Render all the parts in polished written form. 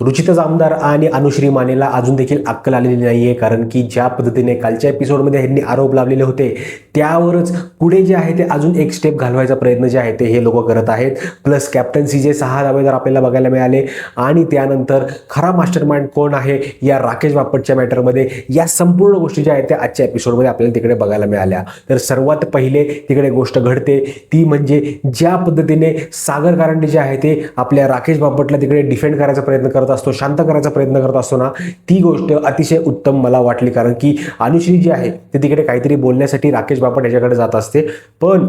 रुचिता जामदार आणि अनुश्री मानेला अजून देखील अक्कल आलेली नाहीये, कारण की ज्या पद्धतीने कालच्या एपिसोडमध्ये ह्यांनी आरोप लावलेले होते त्यावरच पुढे जे आहे ते अजून एक स्टेप घालवायचा प्रयत्न जे आहे ते हे लोक करत आहेत. प्लस कॅप्टन्सी जे 6 दावेदार आपल्याला बघायला मिळाले आणि त्यानंतर खरा मास्टरमाइंड कोण आहे या राकेश बापटच्या मॅटरमध्ये, या संपूर्ण गोष्टी ज्या आहेत त्या आजच्या एपिसोडमध्ये आपल्याला तिकडे बघायला मिळाल्या. तर सर्वात पहिले तिकडे गोष्ट घडते ती म्हणजे ज्या पद्धतीने सागर कारंडे जे आहे ते आपल्या राकेश बापटला तिकडे डिफेंड करायचा प्रयत्न करत असतो, शांत करायचा प्रयत्न करत असतो ना, ती गोष्ट अतिशय उत्तम मला वाटली. कारण की अनुश्री जी आहे ते तिकडे काहीतरी बोलण्यासाठी राकेश बापट याच्याकडे जात असते, पण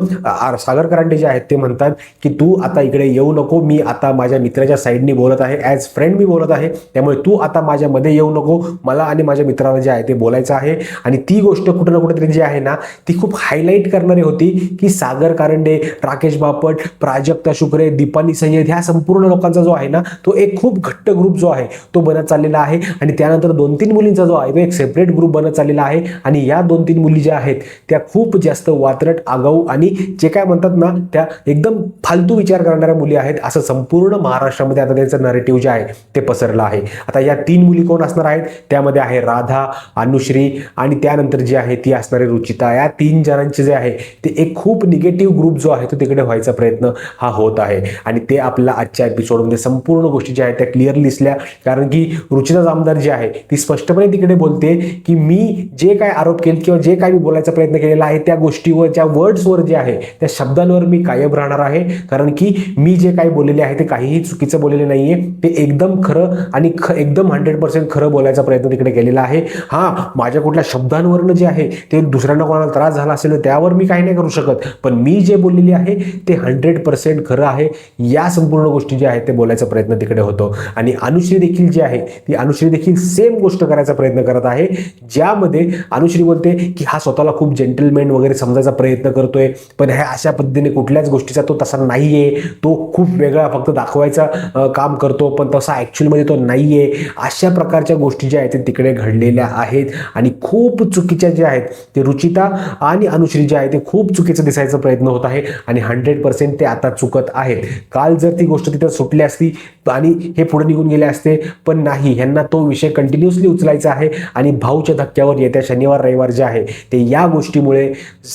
सागर कारंडे जे आहेत ते म्हणतात की तू आता इकडे येऊ नको, मी आता माझ्या मित्राच्या साईडनी बोलत आहे, ॲज फ्रेंड मी बोलत आहे, त्यामुळे तू आता माझ्यामध्ये येऊ नको, मला आणि माझ्या मित्राला जे आहे ते बोलायचं आहे. आणि ती गोष्ट कुठं ना कुठेतरी जी आहे ना ती खूप हायलाईट करणारी होती की सागर कारंडे, राकेश बापट, प्राजक्ता शुक्रे, दीपाली सय्यद ह्या संपूर्ण लोकांचा जो आहे ना तो एक खूप घट्ट ग्रुप जो आहे तो बनत चाललेला आहे. आणि त्यानंतर 2-3 मुलींचा जो आहे तो एक सेपरेट ग्रुप बनत चाललेला आहे. आणि या 2-3 मुली ज्या आहेत त्या खूप जास्त वात्रट, आगाऊ आणि जे काय म्हणतात ना त्या एकदम फालतू विचार करणाऱ्या मुली आहेत, असं संपूर्ण महाराष्ट्रामध्ये आता त्यांचं नरेटिव्ह जे आहे ते पसरलं आहे. आता या 3 मुली कोण असणार आहेत, त्यामध्ये आहे राधा, अनुश्री आणि त्यानंतर जी आहे ती असणारी रुचिता. या 3 जणांचे जे आहे ते एक खूप निगेटिव्ह ग्रुप जो आहे तो तिकडे व्हायचा प्रयत्न हा होत आहे. आणि ते आपल्याला आजच्या एपिसोडमध्ये संपूर्ण गोष्टी ज्या आहेत त्या क्लिअरली दिसल्या. कारण की रुचिता जामदार जी आहे ती स्पष्टपणे तिकडे बोलते की मी जे काय आरोप केले किंवा जे काय मी बोलायचा प्रयत्न केलेला आहे त्या गोष्टीवर, ज्या वर्ड्सवर जे आहे त्या शब्दांवर मी कायम राहणार आहे. कारण की मी जे काही बोललेले आहे ते काहीही चुकीचं बोललेले नाहीये, ते एकदम खरं आणि एकदम 100% खरं बोलायचा प्रयत्न तिकडे केलेला आहे. हा, माझ्या कुठल्या शब्दांवरनं जे आहे ते दुसऱ्यांना कोणाला त्रास झाला असेल त्यावर मी काही नाही करू शकत, पण मी जे बोललेले आहे ते 100% खरं आहे. या संपूर्ण गोष्टी ज्या आहेत ते बोलायचा प्रयत्न तिकडे होतो. आणि अनुश्री देखील जी आहे ती अनुश्री देखील सेम गोष्ट करायचा प्रयत्न करत आहे, ज्यामध्ये अनुश्री बोलते की हा स्वतःला खूप जेंटलमॅन वगैरे समजायचा प्रयत्न करतोय, पण ह्या अशा पद्धतीने कुठल्याच गोष्टीचा तो तसा नाहीये, तो खूप वेगळा फक्त दाखवायचा काम करतो, पण तसा ऍक्च्युअलमध्ये तो नाहीये. अशा प्रकारच्या गोष्टी ज्या आहेत ते तिकडे घडलेल्या आहेत आणि खूप चुकीच्या ज्या आहेत ते रुचिता आणि अनुश्री जे आहे ते खूप चुकीचं दिसायचा प्रयत्न होत आहे. आणि 100% ते आता चुकत आहेत. काल जर ती गोष्ट तिथं सुटली असती आणि हे पुढे निघून गेले असते, पण नाही, ह्यांना तो विषय कंटिन्युअसली उचलायचा आहे. आणि भाऊच्या धक्क्यावर येत्या शनिवार रविवार जे आहे ते या गोष्टीमुळे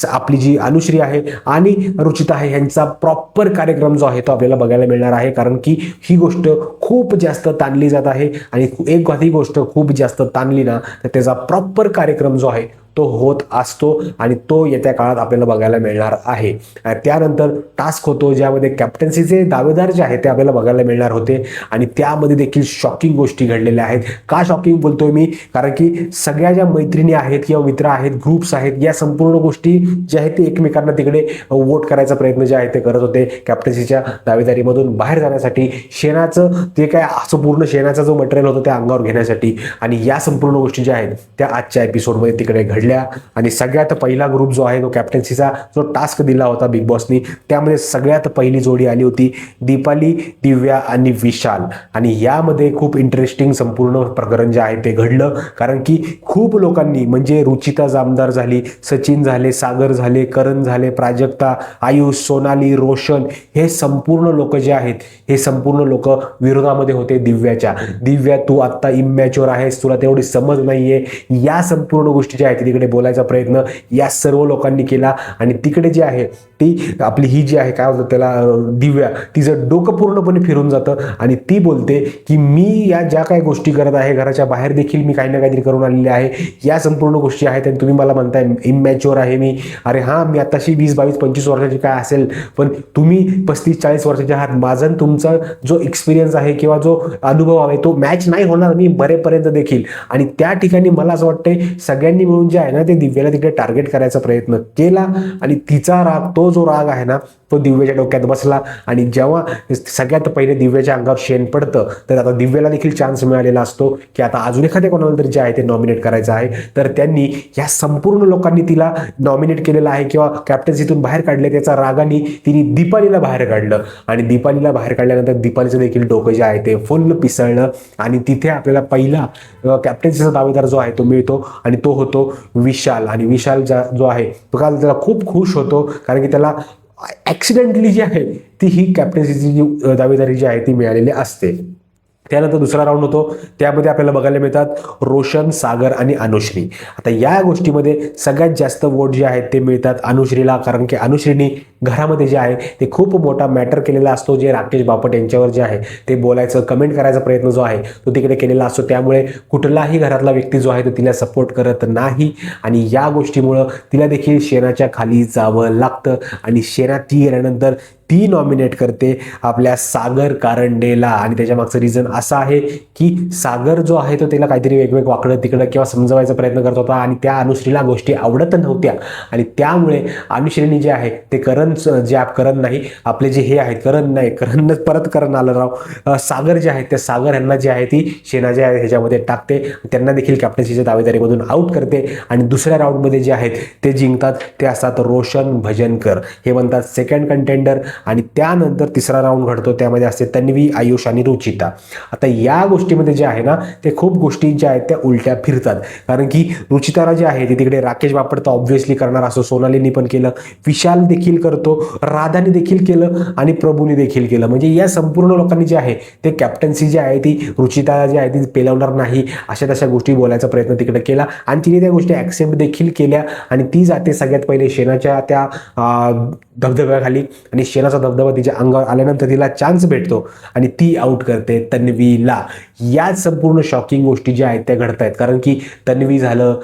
आपली जी अनुश्री आहे आणि रुचिता आहे ह्यांचा प्रॉपर कार्यक्रम जो आहे तो आपल्याला बघायला मिळणार आहे. कारण की ही गोष्ट खूप जास्त ताणली जात आहे आणि एक ही गोष्ट खूप जास्त ताणली ना तर त्याचा प्रॉपर कार्यक्रम जो आहे तो होत असतो आणि तो येत्या काळात आपल्याला बघायला मिळणार आहे. त्यानंतर टास्क होतो ज्यामध्ये कॅप्टन्सीचे दावेदार जे आहेत ते आपल्याला बघायला मिळणार होते आणि त्यामध्ये देखील शॉकिंग गोष्टी घडलेल्या आहेत. का शॉकिंग बोलतोय मी, कारण की सगळ्या ज्या मैत्रिणी आहेत किंवा मित्र आहेत, ग्रुप्स आहेत, या संपूर्ण गोष्टी ज्या आहेत ते एकमेकांना तिकडे वोट करायचा प्रयत्न जे आहे ते करत होते कॅप्टन्सीच्या दावेदारीमधून बाहेर जाण्यासाठी. शेणाचं ते काय असं पूर्ण शेणाचा जो मटेरियल होतं त्या अंगावर घेण्यासाठी. आणि या संपूर्ण गोष्टी ज्या आहेत त्या आजच्या एपिसोडमध्ये तिकडे घडल्या. आणि सगळ्यात पहिला ग्रुप जो आहे तो कॅप्टन्सीचा जो टास्क दिला होता बिग बॉसनी, त्यामध्ये सगळ्यात पहिली जोडी आली होती दीपाली, दिव्या आणि विशाल. आणि यामध्ये खूप इंटरेस्टिंग संपूर्ण प्रकरण जे आहे ते घडलं. कारण की खूप लोकांनी, म्हणजे रुचिता जामदार झाली, सचिन झाले, सागर झाले, करण झाले, प्राजक्ता, आयुष, सोनाली, रोशन, हे संपूर्ण लोक जे आहेत हे संपूर्ण लोक विरोधामध्ये होते दिव्याच्या. दिव्या, तू आता इमॅच्युअर आहेस, तुला तेवढी समज नाहीये, या संपूर्ण गोष्टी ज्या आहेत तिकडे बोलायचा प्रयत्न या सर्व लोकांनी केला. आणि तिकडे जे आहे ती आपली ही जी आहे काय होतं त्याला दिव्या, तिचं डोकं पूर्णपणे फिरून जातं आणि ती बोलते की मी या ज्या काही गोष्टी करत आहे घराच्या बाहेर देखील मी काही ना काहीतरी करून आलेले आहे, या संपूर्ण गोष्टी आहेत आणि तुम्ही मला म्हणताय इमॅच्युअर आहे मी. अरे हां, मी आताशी 20, 22, 25 वर्षाची काय असेल, पण तुम्ही 35, 40 वर्षाचे आहात. माझा तुमचा जो एक्सपिरियन्स आहे किंवा जो अनुभव आहे तो मॅच नाही होणार मी बरेपर्यंत देखील. आणि त्या ठिकाणी मला असं वाटतंय सगळ्यांनी मिळून जे आहे ना ते दिव्याला तिकडे टार्गेट करायचा प्रयत्न केला आणि तिचा राग, तो जो राग आहे ना तो दिव्याच्या डोक्यात बसला. आणि जेव्हा सगळ्यात पहिले दिव्याच्या अंगावर शेण पडतं तर आता दिव्याला देखील चान्स मिळालेला असतो की आता अजून एखाद्या कोणाला तरी जे आहे ते नॉमिनेट करायचं आहे. तर त्यांनी या संपूर्ण लोकांनी तिला नॉमिनेट केलेलं आहे किंवा कॅप्टन्सीतून बाहेर काढले, त्याचा रागाने तिने दीपालीला बाहेर काढलं. आणि दीपालीला बाहेर काढल्यानंतर दीपालीचं देखील डोकं जे आहे ते फुल पिसळलं. आणि तिथे आपल्याला पहिला कॅप्टन्सीचा दावेदार जो आहे तो मिळतो आणि तो होतो विशाल. आणि विशाल जो आहे तो काल त्याला खूप खुश होतो कारण की त्याला ऍक्सिडेंटली जी आहे ती ही कॅप्टन्सीची जी दावेदारी जी आहे ती मिळालेली असते. त्यानंतर दुसरा राऊंड होतो, त्यामध्ये आपल्याला बघायला मिळतात रोशन, सागर आणि अनुश्री. आता या गोष्टीमध्ये सगळ्यात जास्त वोट जे आहेत ते मिळतात अनुश्रीला, कारण की अनुश्रीनी घरामध्ये जे आहे ते खूप मोठा मॅटर केलेला असतो, जे राकेश बापट यांच्यावर जे आहे ते बोलायचं, कमेंट करायचा प्रयत्न जो आहे तो तिकडे केलेला असतो. त्यामुळे कुठलाही घरातला व्यक्ती जो आहे तो तिला सपोर्ट करत नाही आणि या गोष्टीमुळं तिला देखील शेणाच्या खाली जावं लागतं आणि शेणात ती गेल्यानंतर ती नॉमिनेट करते आपल्या सागर कारंडेला. आणि त्याच्या मागचं रिझन असं आहे की सागर जो आहे तो तिला काहीतरी वेगवेगळं वाकडं तिकडं किंवा समजवायचा प्रयत्न करत होता आणि त्या अनुश्रीला गोष्टी आवडत नव्हत्या आणि त्यामुळे अनुश्रीनी जे आहे ते करण नाही आपले जे हे आहेत करणच परत करण आलं राव सागर जे आहेत त्या सागर यांना जे आहे ती शेणाच्या ह्याच्यामध्ये टाकते, त्यांना देखील कॅप्टन्सीच्या दावेदारीमधून आउट करते आणि दुसऱ्या राऊंडमध्ये जे आहेत ते जिंकतात ते असतात रोशन भजनकर, हे बनतात सेकंड कंटेंडर. आणि त्यानंतर तिसरा राऊंड घडतो, त्यामध्ये असते तन्वी, आयुष आणि रुचिता. आता या गोष्टीमध्ये जे आहे ना ते खूप गोष्टी ज्या आहेत त्या उलट्या फिरतात, कारण की रुचिताला जे आहे ते तिकडे राकेश बापट तर ऑब्व्हियसली करणार असं सोनालीनी पण केलं, विशाल देखील करतो, राधाने देखील केलं आणि प्रभूने देखील केलं. म्हणजे या संपूर्ण लोकांनी जे आहे ते कॅप्टन्सी जी आहे ती रुचिताला जी आहे ती पेलवणार नाही अशा तशा गोष्टी बोलायचा प्रयत्न तिकडे केला आणि तिने त्या गोष्टी ॲक्सेप्ट देखील केल्या आणि ती जाते सगळ्यात पहिले शेणाच्या त्या धबधब्याखाली आणि शेणाचा धबधबा तिच्या अंगावर आल्यानंतर तिला चान्स भेटतो आणि ती आउट करते तन्वीला. या संपूर्ण शॉकिंग गोष्टी ज्या आहेत त्या घडत आहेत, कारण की तन्वी झालं,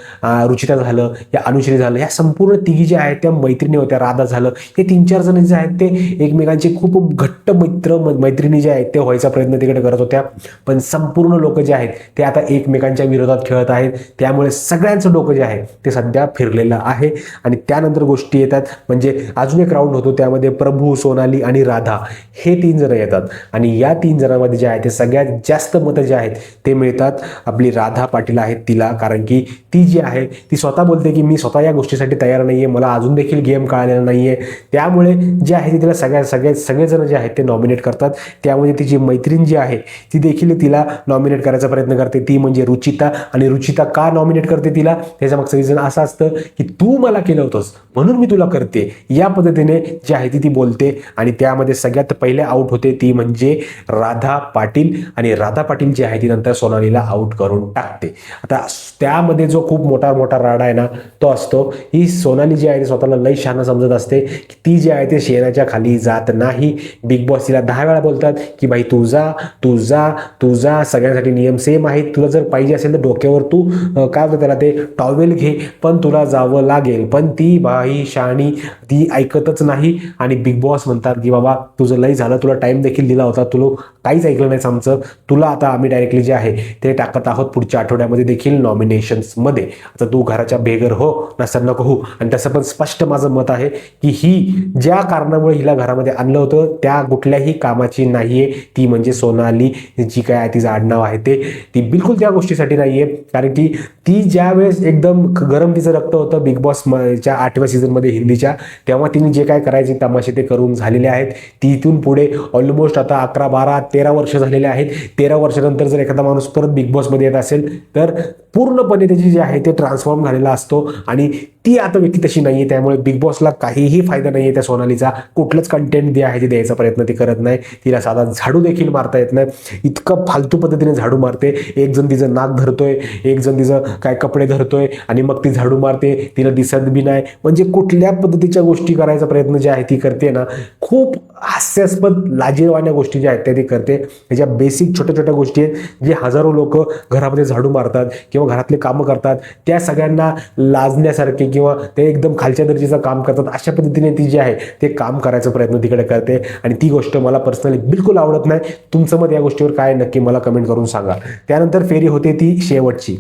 रुचिता झालं, या अनुश्री झालं, या संपूर्ण तिघी ज्या आहेत त्या मैत्रिणी होत्या, राधा झालं, हे 3-4 जण जे आहेत ते एकमेकांचे खूप घट्ट मैत्रिणी जे आहेत ते व्हायचा प्रयत्न तिकडे करत होत्या. पण संपूर्ण लोक जे आहेत ते आता एकमेकांच्या विरोधात खेळत आहेत, त्यामुळे सगळ्यांचं डोकं जे आहे ते सध्या फिरलेलं आहे. आणि त्यानंतर गोष्टी येतात म्हणजे अजून एक राऊंड होतो, त्यामध्ये प्रभू, सोनाली आणि राधा हे 3 जण येतात आणि या 3 जणांमध्ये जे आहे ते सगळ्यात जास्त मतं जे आहेत ते मिळतात आपली राधा पाटील आहेत तिला, कारण की ती जी आहे ती स्वतः बोलते की मी स्वतः या गोष्टीसाठी तयार नाहीये, मला अजून देखील गेम कळालेला नाहीये. त्यामुळे जे आहे ते तिला सगळेजण जे आहेत ते नॉमिनेट करतात. त्यामध्ये तिची मैत्रीण जी आहे ती देखील तिला नॉमिनेट करायचा प्रयत्न करते, ती म्हणजे रुचिता. आणि रुचिता का नॉमिनेट करते तिला, त्याच्या मागचं रिझन असं असतं की तू मला केलं होतंस म्हणून मी तुला करते, या पद्धतीने जी आहे ती बोलते. आणि त्यामध्ये सगळ्यात पहिले आउट होते ती म्हणजे राधा पाटील आणि राधा पाटील जी आहे ती नंतर सोनालीला आउट करून टाकते. आता त्यामध्ये जो खूप मोठा राडा आहे ना तो असतो, ही सोनाली जी आहे ती स्वतःला लई शहाणा समजत असते की ती जी आहे ती शेणाच्या खाली जात नाही. बिग बॉस तिला 10 वेळा बोलतात की भाई तू जा, सगळ्यांसाठी नियम सेम आहेत, तुला जर पाहिजे असेल तर डोक्यावर तू काय होतं त्याला ते टॉवेल घे, पण तुला जावं लागेल. पण ती बाई शहाणी ती ऐकतच नाही आणि बिग बॉस म्हणतात की बाबा तुझं लई झालं, तुला टाइम देखील दिला होता, तुला काहीच ऐकलं नाहीस आमचं, तुला आता आम्ही डायरेक्टली जे आहे ते टाकत आहोत पुढच्या आठवड्यामध्ये देखील नॉमिनेशन्समध्ये. आता तू घराच्या बेघर हो नसर नको हो. आणि तसं पण स्पष्ट माझं मत आहे की ही ज्या कारणामुळे हिला घरामध्ये आणलं होतं त्या कुठल्याही कामाची नाहीये, ती म्हणजे सोनाली जी काय आहे तिचं आडनाव आहे ती बिलकुल त्या गोष्टीसाठी नाहीये. कारण की ती ज्या वेळेस एकदम गरम तिचं रक्त होतं बिग बॉसच्या 8व्या सीझनमध्ये हिंदीच्या, तेव्हा तिने जे काय करायचे तमाशे ते करून झालेले आहेत. ती इथून पुढे ऑलमोस्ट आता 11, 12, 13 वर्ष झालेले आहेत. 13 वर्षानंतर जर एखादा माणूस परत बिग बॉसमध्ये येत असेल तर पूर्णपणे त्याची जे आहे ते ट्रान्सफॉर्म झालेला असतो आणि ती आता व्यक्ती तशी नाहीये. त्यामुळे बिग बॉसला काहीही फायदा नाहीये त्या सोनालीचा, कुठलंच कंटेंट जे आहे ते द्यायचा प्रयत्न ती करत नाही. तिला साधा झाडू देखील मारता येत नाही, इतकं फालतू पद्धतीने झाडू मारते. एक जण तिचं नाक धरतोय, एक जण तिचं काय कपडे धरतोय आणि मग ती झाडू मारते, तिला दिसत बी नाही. म्हणजे कुठल्या पद्धतीच्या गोष्टी करायचा प्रयत्न जे आहे ती करते ना, खूप हास्यास्पद लाजिरवाण्या गोष्टी ज्या आहेत त्या ती करते. त्याच्या बेसिक छोट्या गोष्टी आहेत जे हजारो लोक घरामध्ये झाडू मारतात किंवा घरातले कामं करतात, त्या सगळ्यांना लाजण्यासारखे किंवा ते एकदम खालच्या दर्जाचं काम करतात अशा पद्धतीने ती जी आहे ते काम करायचा प्रयत्न तिकडे करते आणि ती गोष्ट मला पर्सनली बिलकुल आवडत नाही. तुमचं मत या गोष्टीवर काय नक्की मला कमेंट करून सांगा. त्यानंतर फेरी होते ती शेवटची,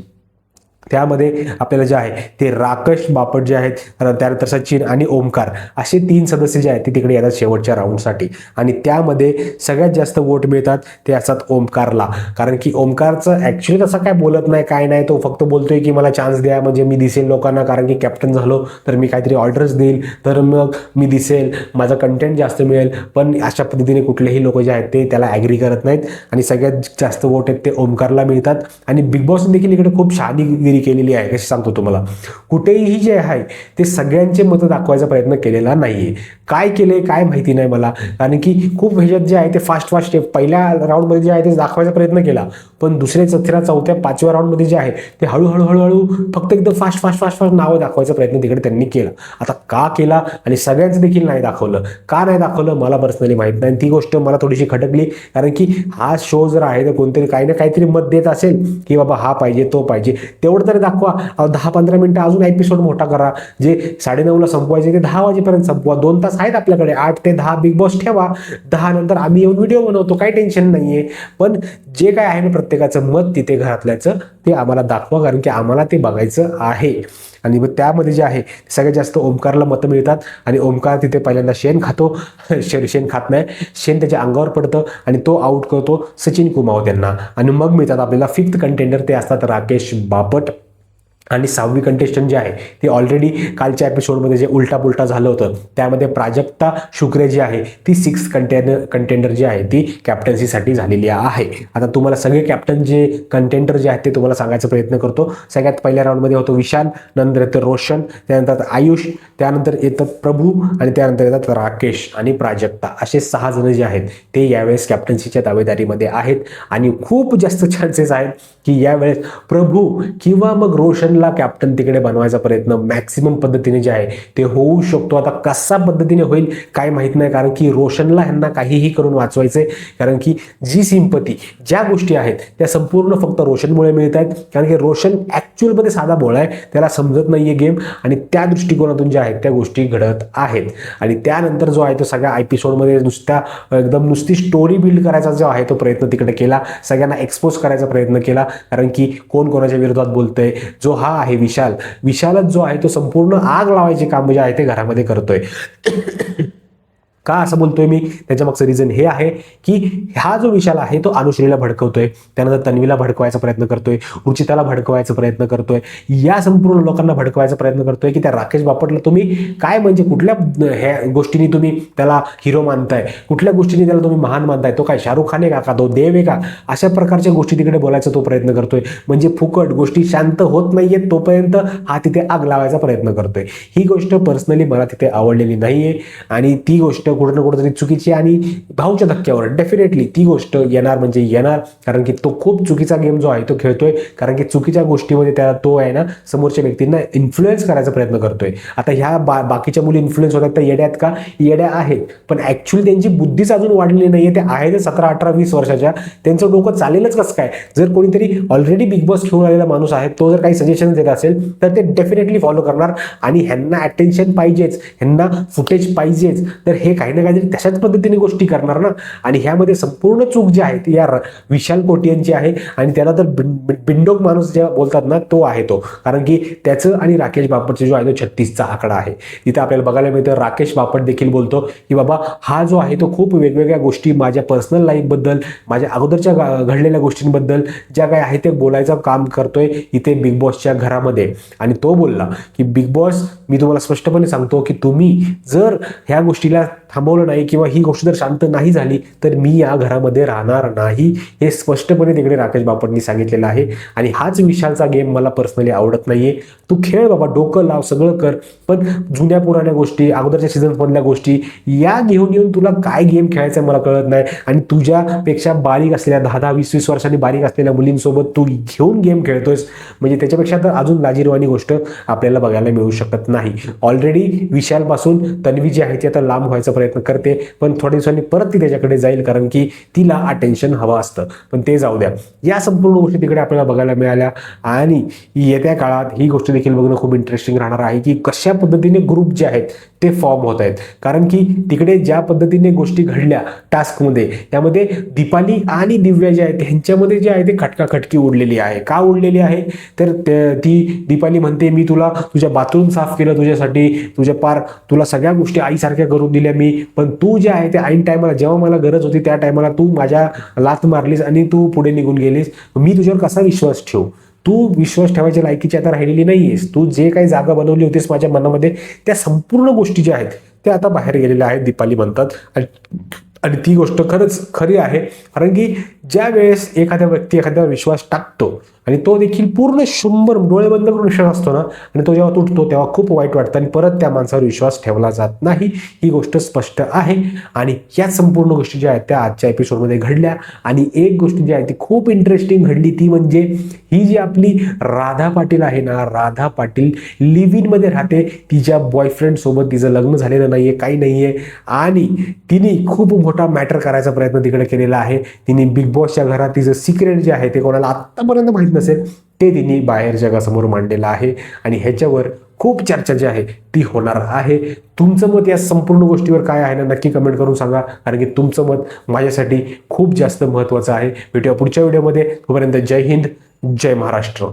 त्यामध्ये आपल्याला जे आहे ते राकेश बापट जे आहेत, त्यानंतर सचिन आणि ओमकार असे 3 सदस्य जे आहेत ते तिकडे येतात शेवटच्या राऊंडसाठी. आणि त्यामध्ये सगळ्यात जास्त वोट मिळतात ते असतात ओमकारला, कारण की ओमकारचं ॲक्च्युली तसं काय बोलत नाही काय नाही, तो फक्त बोलतोय की मला चान्स द्या म्हणजे मी दिसेल लोकांना, कारण की कॅप्टन झालो तर मी काहीतरी ऑर्डर्स देईल तर मग मी दिसेल, माझं कंटेंट जास्त मिळेल. पण अशा पद्धतीने कुठलेही लोक जे आहेत ते त्याला ॲग्री करत नाहीत आणि सगळ्यात जास्त वोट आहेत ते ओमकारला मिळतात. आणि बिग बॉस देखील इकडे खूप शहाणीगिरी कामगिरी केलेली आहे, कशी सांगतो तुम्हाला. कुठेही जे आहे ते सगळ्यांचे मतं दाखवायचा प्रयत्न केलेला नाहीये. काय केलंय काय माहिती नाही मला, कारण की खूप ह्याच्यात जे आहे ते फास्ट पहिल्या राऊंडमध्ये जे आहे ते दाखवायचा प्रयत्न केला, पण दुसऱ्या तिसऱ्या चौथ्या पाचव्या राऊंडमध्ये जे आहे ते हळूहळू फक्त एकदम फास्ट नावं दाखवायचा प्रयत्न तिकडे त्यांनी केला. आता का केला आणि सगळ्यांचं देखील नाही दाखवलं, का नाही दाखवलं मला पर्सनली माहित नाही. ती गोष्ट मला थोडीशी खटकली, कारण की हा शो जर आहे तर कोणतरी काही ना काहीतरी मत देत असेल की बाबा हा पाहिजे तो पाहिजे, तेवढं तरी दाखवा. 10-15 मिनिटं अजून एपिसोड मोठा करा. जे 9:30ला संपवायचे ते 10 वाजेपर्यंत संपवा. 2 तास आहेत आपल्याकडे, 8 ते 10 बिग बॉस ठेवा. 10 नंतर आम्ही येऊन व्हिडिओ बनवतो, काही टेन्शन नाहीये. पण जे काय आहे ना प्रत्येकाचं मत तिथे घरातल्याचं ते आम्हाला दाखवा, कारण की आम्हाला ते बघायचं आहे. आणि मग त्यामध्ये जे आहे सगळ्यात जास्त ओमकारला मतं मिळतात आणि ओमकार तिथे पहिल्यांदा शेण खातो. शेण खात नाही, शेण त्याच्या अंगावर पडतं आणि तो आउट करतो सचिन कुमावत यांना. आणि मग मिळतात आपल्याला 5th कंटेंडर, ते असतात राकेश बापट. आणि 6वी कंटेस्टंट जे आहे ते ऑलरेडी कालच्या एपिसोडमध्ये जे उलटा पुलटा झालं होतं त्यामध्ये प्राजक्ता शुक्रे जी आहे ती 6th कंटेंडर जी आहे ती कॅप्टन्सीसाठी झालेली आहे. आता तुम्हाला सगळे कॅप्टन जे कंटेंडर जे आहेत ते तुम्हाला सांगायचा प्रयत्न करतो. सगळ्यात पहिल्या राऊंडमध्ये होतो विशाल, नंतर येतं रोशन, त्यानंतर आयुष, त्यानंतर येतात प्रभू आणि त्यानंतर येतात राकेश आणि प्राजक्ता. असे 6 जण जे आहेत ते यावेळेस कॅप्टन्सीच्या दावेदारीमध्ये आहेत. आणि खूप जास्त चान्सेस आहेत की यावेळेस प्रभू किंवा मग रोशन ला कॅप्टन तिकडे बनवायचा प्रयत्न मॅक्सिमम पद्धतीने जे आहे ते होऊ शकतो. आता कसा पद्धतीने होईल काय माहित नाही, कारण की रोशनला ह्यांना काहीही करून वाचवायचंय. कारण की जी सिंपती ज्या गोष्टी आहेत त्या संपूर्ण फक्त रोशनमुळे मिळत आहेत, कारण की रोशन ऍक्च्युअलमध्ये साधा बोळा आहे, त्याला समजत नाहीये गेम आणि त्या दृष्टिकोनातून ज्या आहेत त्या गोष्टी घडत आहेत. आणि त्यानंतर जो आहे तो सगळ्या एपिसोडमध्ये नुसती स्टोरी बिल्ड करायचा जो आहे तो प्रयत्न तिकडे केला, सगळ्यांना एक्सपोज करायचा प्रयत्न केला. कारण की कोण कोणाच्या विरोधात बोलतंय, जो हा आहे विशालच जो आहे तो संपूर्ण आग लावायचे काम जे आहे ते घरामध्ये करतोय. का असं बोलतोय मी, त्याच्या मागचं रिझन हे आहे की हा जो विशाल आहे तो अनुश्रीला भडकवतोय, त्यानंतर तन्वीला भडकवायचा प्रयत्न करतोय, रुचिताला भडकवायचा प्रयत्न करतोय, या संपूर्ण लोकांना भडकवायचा प्रयत्न करतोय की त्या राकेश बापटला तुम्ही काय म्हणजे कुठल्या ह्या गोष्टींनी तुम्ही त्याला हिरो मानताय, कुठल्या गोष्टींनी त्याला तुम्ही महान मानताय, तो काय शाहरुख खान आहे का, तो देव आहे का, अशा प्रकारच्या गोष्टी तिकडे बोलायचा तो प्रयत्न करतोय. म्हणजे फुकट गोष्टी शांत होत नाहीयेत तोपर्यंत हा तिथे आग लावायचा प्रयत्न करतोय. ही गोष्ट पर्सनली मला तिथे आवडलेली नाहीये आणि ती गोष्ट कुठं ना कुठंतरी चुकीची. आणि भाऊच्या धक्क्यावर डेफिनेटली ती गोष्ट येणार म्हणजे येणार, कारण की तो खूप चुकीचा गेम जो आहे तो खेळतोय. कारण की चुकीच्या गोष्टीमध्ये त्याला तो आहे ना समोरच्या व्यक्तींना इन्फ्लुएन्स करायचा प्रयत्न करतोय. आता ह्या बाकीच्या मुली इन्फ्लुएन्स होतात त्या येड्यात का, येड्या आहेत, पण ऍक्च्युअली त्यांची बुद्धीच अजून वाढलेली नाहीये. ते आहेत 17, 18, 20 वर्षाच्या, त्यांचं डोकं चालेलच कसं काय. जर कोणीतरी ऑलरेडी बिग बॉस खेळून आलेला माणूस आहे तो जर काही सजेशन देत असेल तर ते डेफिनेटली फॉलो करणार. आणि ह्यांना अटेन्शन पाहिजेच, ह्यांना फुटेज पाहिजेच, तर हे काही ना काहीतरी तशाच पद्धतीने गोष्टी करणार ना. आणि ह्यामध्ये संपूर्ण चूक जी आहे ती या विशाल कोटियांची आहे. आणि त्याला तर बिंडोक माणूस जे बोलतात ना तो आहे तो, कारण की त्याचं आणि राकेश बापटचा जो आहे तो 36चा आकडा आहे. तिथे आपल्याला बघायला मिळतं राकेश बापट देखील बोलतो की बाबा हा जो आहे तो खूप वेगवेगळ्या गोष्टी माझ्या पर्सनल लाईफबद्दल, माझ्या अगोदरच्या घडलेल्या गोष्टींबद्दल ज्या काही आहे ते बोलायचं काम करतोय इथे बिग बॉसच्या घरामध्ये. आणि तो बोलला की बिग बॉस मी तुम्हाला स्पष्टपणे सांगतो की तुम्ही जर ह्या गोष्टीला थांबवलं नाही किंवा ही गोष्ट जर शांत नाही झाली तर मी या घरामध्ये राहणार नाही, हे स्पष्टपणे तिकडे राकेश बापटनी सांगितलेलं आहे. आणि हाच विशालचा गेम मला पर्सनली आवडत नाहीये. तू खेळ बाबा, डोकं लाव, सगळं कर, पण जुन्या पुराण्या गोष्टी, अगोदरच्या सीझन मधल्या गोष्टी या घेऊन येऊन तुला काय गेम खेळायचा मला कळत नाही. आणि तुझ्यापेक्षा बारीक असलेल्या 10-10, 20-20 वर्षांनी बारीक असलेल्या मुलींसोबत तू घेऊन गेम खेळतोयस, म्हणजे त्याच्यापेक्षा तर अजून लाजिरवाणी गोष्ट आपल्याला बघायला मिळू शकत नाही. ऑलरेडी विशालपासून तन्वी जी आहे ती आता लांब व्हायचा प्रयत्न करते, पण थोड्या दिवसांनी परत ती त्याच्याकडे जाईल, कारण की तिला अटेन्शन हवं असतं. पण ते जाऊ द्या, या संपूर्ण गोष्टी तिकडे आपल्याला बघायला मिळाल्या. आणि येत्या काळात ही गोष्ट देखील बघणं खूप इंटरेस्टिंग राहणार आहे की कशा पद्धतीने ग्रुप जे आहेत ते फॉर्म होत आहेत. कारण की तिकडे ज्या पद्धतीने गोष्टी घडल्या टास्कमध्ये, त्यामध्ये दीपाली आणि दिव्या जे आहेत ह्यांच्यामध्ये जे आहे ते खटकाखटकी उडलेली आहे. का उडलेली आहे तर ती दीपाली म्हणते मी तुला तुझ्या बाथरूम साफ केलं तुझ्यासाठी, तुला सगळ्या गोष्टी आईसारख्या करून दिल्या मी, पण तू जे आहे ते ऐन टायमाला जेव्हा मला गरज होती त्या टायमाला तू माझ्या लात मारलीस आणि तू पुढे निघून गेलीस. मी तुझ्यावर कसा विश्वास ठेवू, तू विश्वास ठेवायच्या लायकीची आता राहिलेली नाहीयेस. तू जे काही जागा बनवली होतीस माझ्या मनामध्ये त्या संपूर्ण गोष्टी ज्या आहेत त्या आता बाहेर गेलेल्या आहेत दीपाली म्हणतात. आणि ती गोष्ट खरंच खरी आहे, कारण की ज्या वेळेस एखाद्या व्यक्ती एखाद्यावर विश्वास टाकतो आणि तो देखील पूर्ण 100 डोळे बंद करून विश्वास असतो ना, आणि तो जेव्हा तुटतो तेव्हा खूप वाईट वाटतं आणि परत त्या माणसावर विश्वास ठेवला जात नाही. ही गोष्ट स्पष्ट आहे आणि या संपूर्ण गोष्टी ज्या आहेत त्या आजच्या एपिसोडमध्ये घडल्या. आणि एक गोष्ट जी आहे ती खूप इंटरेस्टिंग घडली, ती म्हणजे ही जी आपली राधा पाटील आहे ना, राधा पाटील लिव्ह इन मध्ये राहते. तिच्या बॉयफ्रेंड सोबत तिचं लग्न झालेलं नाहीये, काही नाहीये, आणि तिने खूप मोठा मॅटर करायचा प्रयत्न तिकडे केलेला आहे. तिने बिग बॉसच्या घरात तिचं सिक्रेट जे आहे ते कोणाला आत्तापर्यंत माहीत नसेल ते तिने बाहेर जगासमोर मांडलेलं आहे आणि ह्याच्यावर खूप चर्चा जी आहे ती होणार आहे. तुमचं मत या संपूर्ण गोष्टीवर काय आहे ना, नक्की कमेंट करून सांगा, कारण की तुमचं मत माझ्यासाठी खूप जास्त महत्त्वाचं आहे. भेटूया पुढच्या व्हिडिओमध्ये. तोपर्यंत जय हिंद, जय महाराष्ट्र.